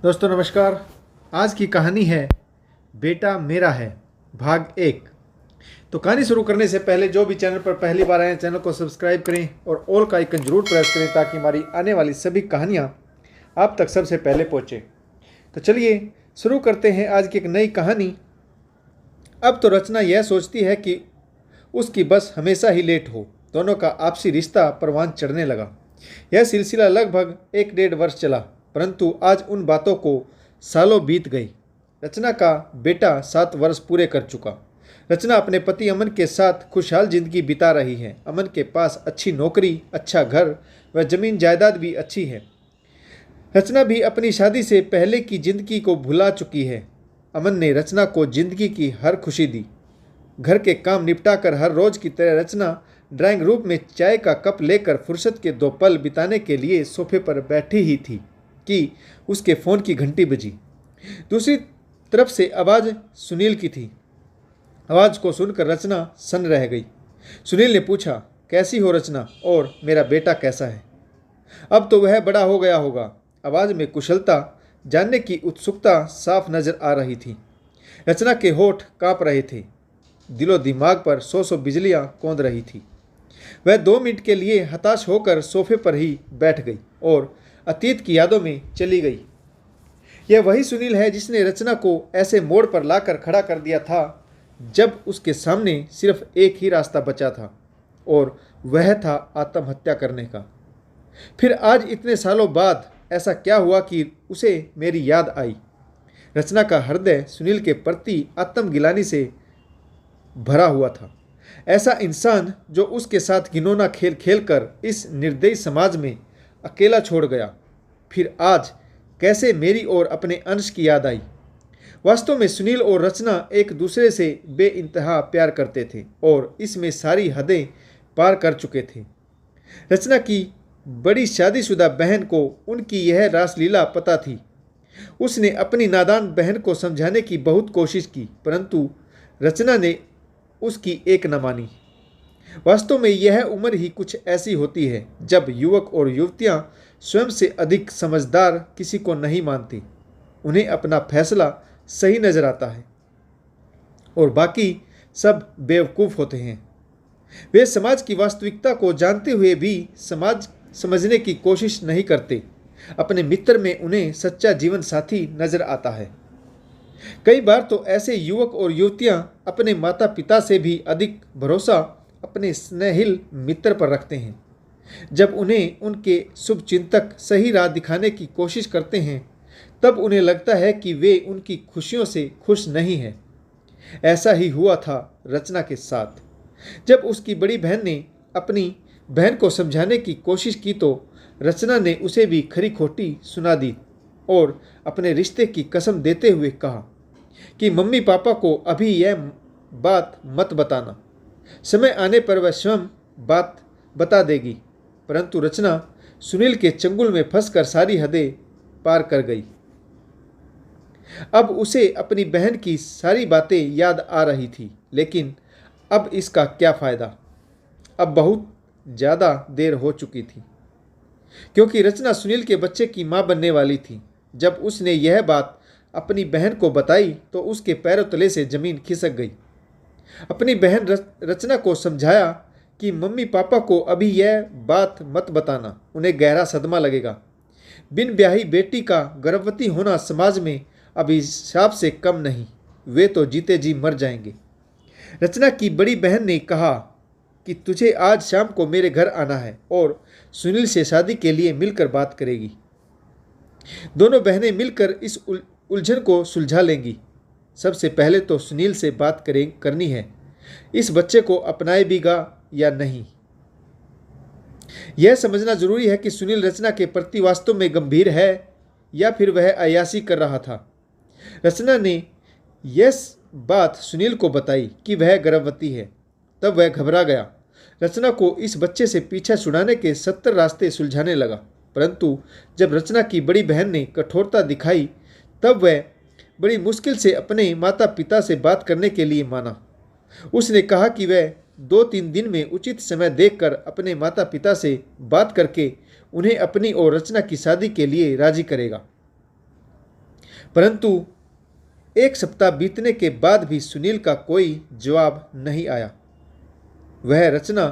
दोस्तों नमस्कार। आज की कहानी है बेटा मेरा है भाग 1। तो कहानी शुरू करने से पहले जो भी चैनल पर पहली बार आए हैं चैनल को सब्सक्राइब करें और ऑल का आइकन जरूर प्रेस करें ताकि हमारी आने वाली सभी कहानियां आप तक सबसे पहले पहुंचे। तो चलिए शुरू करते हैं आज की एक नई कहानी। अब तो रचना यह सोचती है कि उसकी बस हमेशा ही लेट हो। दोनों का आपसी रिश्ता परवान चढ़ने लगा। यह सिलसिला लगभग 1-1.5 वर्ष चला, परंतु आज उन बातों को सालों बीत गई। रचना का बेटा 7 वर्ष पूरे कर चुका। रचना अपने पति अमन के साथ खुशहाल जिंदगी बिता रही है। अमन के पास अच्छी नौकरी, अच्छा घर व जमीन जायदाद भी अच्छी है। रचना भी अपनी शादी से पहले की जिंदगी को भुला चुकी है। अमन ने रचना को जिंदगी की हर खुशी दी। घर के काम निपटाकर हर रोज की तरह रचना ड्राइंग रूम में चाय का कप लेकर फुर्सत के 2 पल बिताने के लिए सोफे पर बैठी ही थी कि उसके फ़ोन की घंटी बजी। दूसरी तरफ से आवाज़ सुनील की थी। आवाज़ को सुनकर रचना सन्न रह गई। सुनील ने पूछा, कैसी हो रचना, और मेरा बेटा कैसा है? अब तो वह बड़ा हो गया होगा। आवाज़ में कुशलता, जानने की उत्सुकता साफ नजर आ रही थी। रचना के होठ कांप रहे थे। दिलो दिमाग पर सौ बिजलियां कौंध रही थी। वह 2 मिनट के लिए हताश होकर सोफे पर ही बैठ गई और अतीत की यादों में चली गई। यह वही सुनील है जिसने रचना को ऐसे मोड़ पर लाकर खड़ा कर दिया था जब उसके सामने सिर्फ एक ही रास्ता बचा था, और वह था आत्महत्या करने का। फिर आज इतने सालों बाद ऐसा क्या हुआ कि उसे मेरी याद आई? रचना का हृदय सुनील के प्रति आत्मगिलानी से भरा हुआ था। ऐसा इंसान जो उसके साथ घिनौना खेल खेल कर इस निर्दयी समाज में अकेला छोड़ गया, फिर आज कैसे मेरी और अपने अंश की याद आई? वास्तव में सुनील और रचना एक दूसरे से बेइंतहा प्यार करते थे और इसमें सारी हदें पार कर चुके थे। रचना की बड़ी शादीशुदा बहन को उनकी यह रासलीला पता थी। उसने अपनी नादान बहन को समझाने की बहुत कोशिश की, परंतु रचना ने उसकी एक न मानी। वास्तव में यह उम्र ही कुछ ऐसी होती है जब युवक और युवतियां स्वयं से अधिक समझदार किसी को नहीं मानती। उन्हें अपना फैसला सही नजर आता है और बाकी सब बेवकूफ़ होते हैं। वे समाज की वास्तविकता को जानते हुए भी समाज समझने की कोशिश नहीं करते। अपने मित्र में उन्हें सच्चा जीवन साथी नजर आता है। कई बार तो ऐसे युवक और युवतियां अपने माता पिता से भी अधिक भरोसा अपने स्नेहिल मित्र पर रखते हैं। जब उन्हें उनके शुभचिंतक सही राह दिखाने की कोशिश करते हैं तब उन्हें लगता है कि वे उनकी खुशियों से खुश नहीं हैं। ऐसा ही हुआ था रचना के साथ। जब उसकी बड़ी बहन ने अपनी बहन को समझाने की कोशिश की तो रचना ने उसे भी खरी खोटी सुना दी और अपने रिश्ते की कसम देते हुए कहा कि मम्मी पापा को अभी यह बात मत बताना, समय आने पर वह स्वयं बात बता देगी। परंतु रचना सुनील के चंगुल में फंसकर सारी हदें पार कर गई। अब उसे अपनी बहन की सारी बातें याद आ रही थी, लेकिन अब इसका क्या फ़ायदा? अब बहुत ज़्यादा देर हो चुकी थी, क्योंकि रचना सुनील के बच्चे की मां बनने वाली थी। जब उसने यह बात अपनी बहन को बताई तो उसके पैरों तले से ज़मीन खिसक गई। अपनी बहन रचना को समझाया कि मम्मी पापा को अभी यह बात मत बताना, उन्हें गहरा सदमा लगेगा। बिन ब्याही बेटी का गर्भवती होना समाज में अभिशाप से कम नहीं, वे तो जीते जी मर जाएंगे। रचना की बड़ी बहन ने कहा कि तुझे आज शाम को मेरे घर आना है और सुनील से शादी के लिए मिलकर बात करेगी। दोनों बहनें मिलकर इस उलझन को सुलझा लेंगी। सबसे पहले तो सुनील से बात करनी है, इस बच्चे को अपनाएगा या नहीं। यह समझना जरूरी है कि सुनील रचना के प्रति वास्तव में गंभीर है या फिर वह अय्याशी कर रहा था। रचना ने यह बात सुनील को बताई कि वह गर्भवती है, तब वह घबरा गया। रचना को इस बच्चे से पीछा छुड़ाने के 70 रास्ते सुलझाने लगा, परंतु जब रचना की बड़ी बहन ने कठोरता दिखाई तब वह बड़ी मुश्किल से अपने माता पिता से बात करने के लिए माना। उसने कहा कि वह 2-3 दिन में उचित समय देखकर अपने माता पिता से बात करके उन्हें अपनी और रचना की शादी के लिए राजी करेगा। परंतु एक सप्ताह बीतने के बाद भी सुनील का कोई जवाब नहीं आया। वह रचना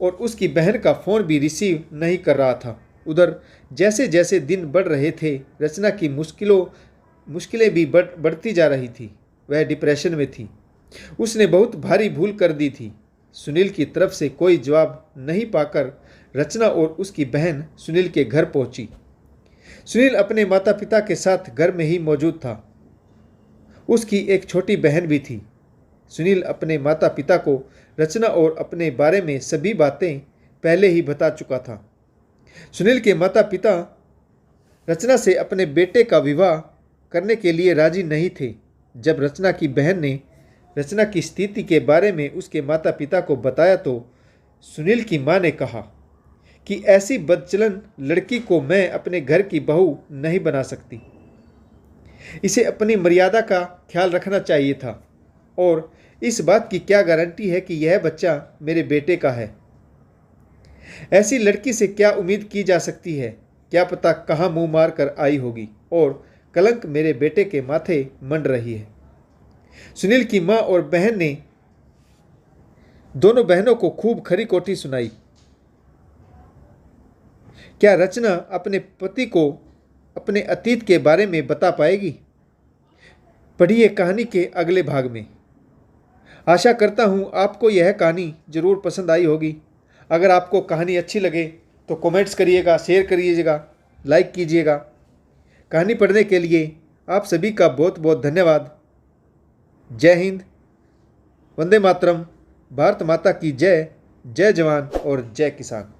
और उसकी बहन का फ़ोन भी रिसीव नहीं कर रहा था। उधर जैसे जैसे दिन बढ़ रहे थे, रचना की मुश्किलें भी बढ़ती जा रही थी। वह डिप्रेशन में थी। उसने बहुत भारी भूल कर दी थी। सुनील की तरफ से कोई जवाब नहीं पाकर रचना और उसकी बहन सुनील के घर पहुंची। सुनील अपने माता पिता के साथ घर में ही मौजूद था। उसकी एक छोटी बहन भी थी। सुनील अपने माता पिता को रचना और अपने बारे में सभी बातें पहले ही बता चुका था। सुनील के माता पिता रचना से अपने बेटे का विवाह करने के लिए राजी नहीं थे। जब रचना की बहन ने रचना की स्थिति के बारे में उसके माता पिता को बताया तो सुनील की मां ने कहा कि ऐसी बदचलन लड़की को मैं अपने घर की बहू नहीं बना सकती। इसे अपनी मर्यादा का ख्याल रखना चाहिए था और इस बात की क्या गारंटी है कि यह बच्चा मेरे बेटे का है। ऐसी लड़की से क्या उम्मीद की जा सकती है? क्या पता कहाँ मुंह मार कर आई होगी और कलंक मेरे बेटे के माथे मंड रही है। सुनील की मां और बहन ने दोनों बहनों को खूब खरी खोटी सुनाई। क्या रचना अपने पति को अपने अतीत के बारे में बता पाएगी? पढ़िए कहानी के अगले भाग में। आशा करता हूँ आपको यह कहानी ज़रूर पसंद आई होगी। अगर आपको कहानी अच्छी लगे तो कमेंट्स करिएगा, शेयर करिएगा, लाइक कीजिएगा। कहानी पढ़ने के लिए आप सभी का बहुत बहुत धन्यवाद। जय हिंद, वंदे मातरम, भारत माता की जय। जय जवान और जय किसान।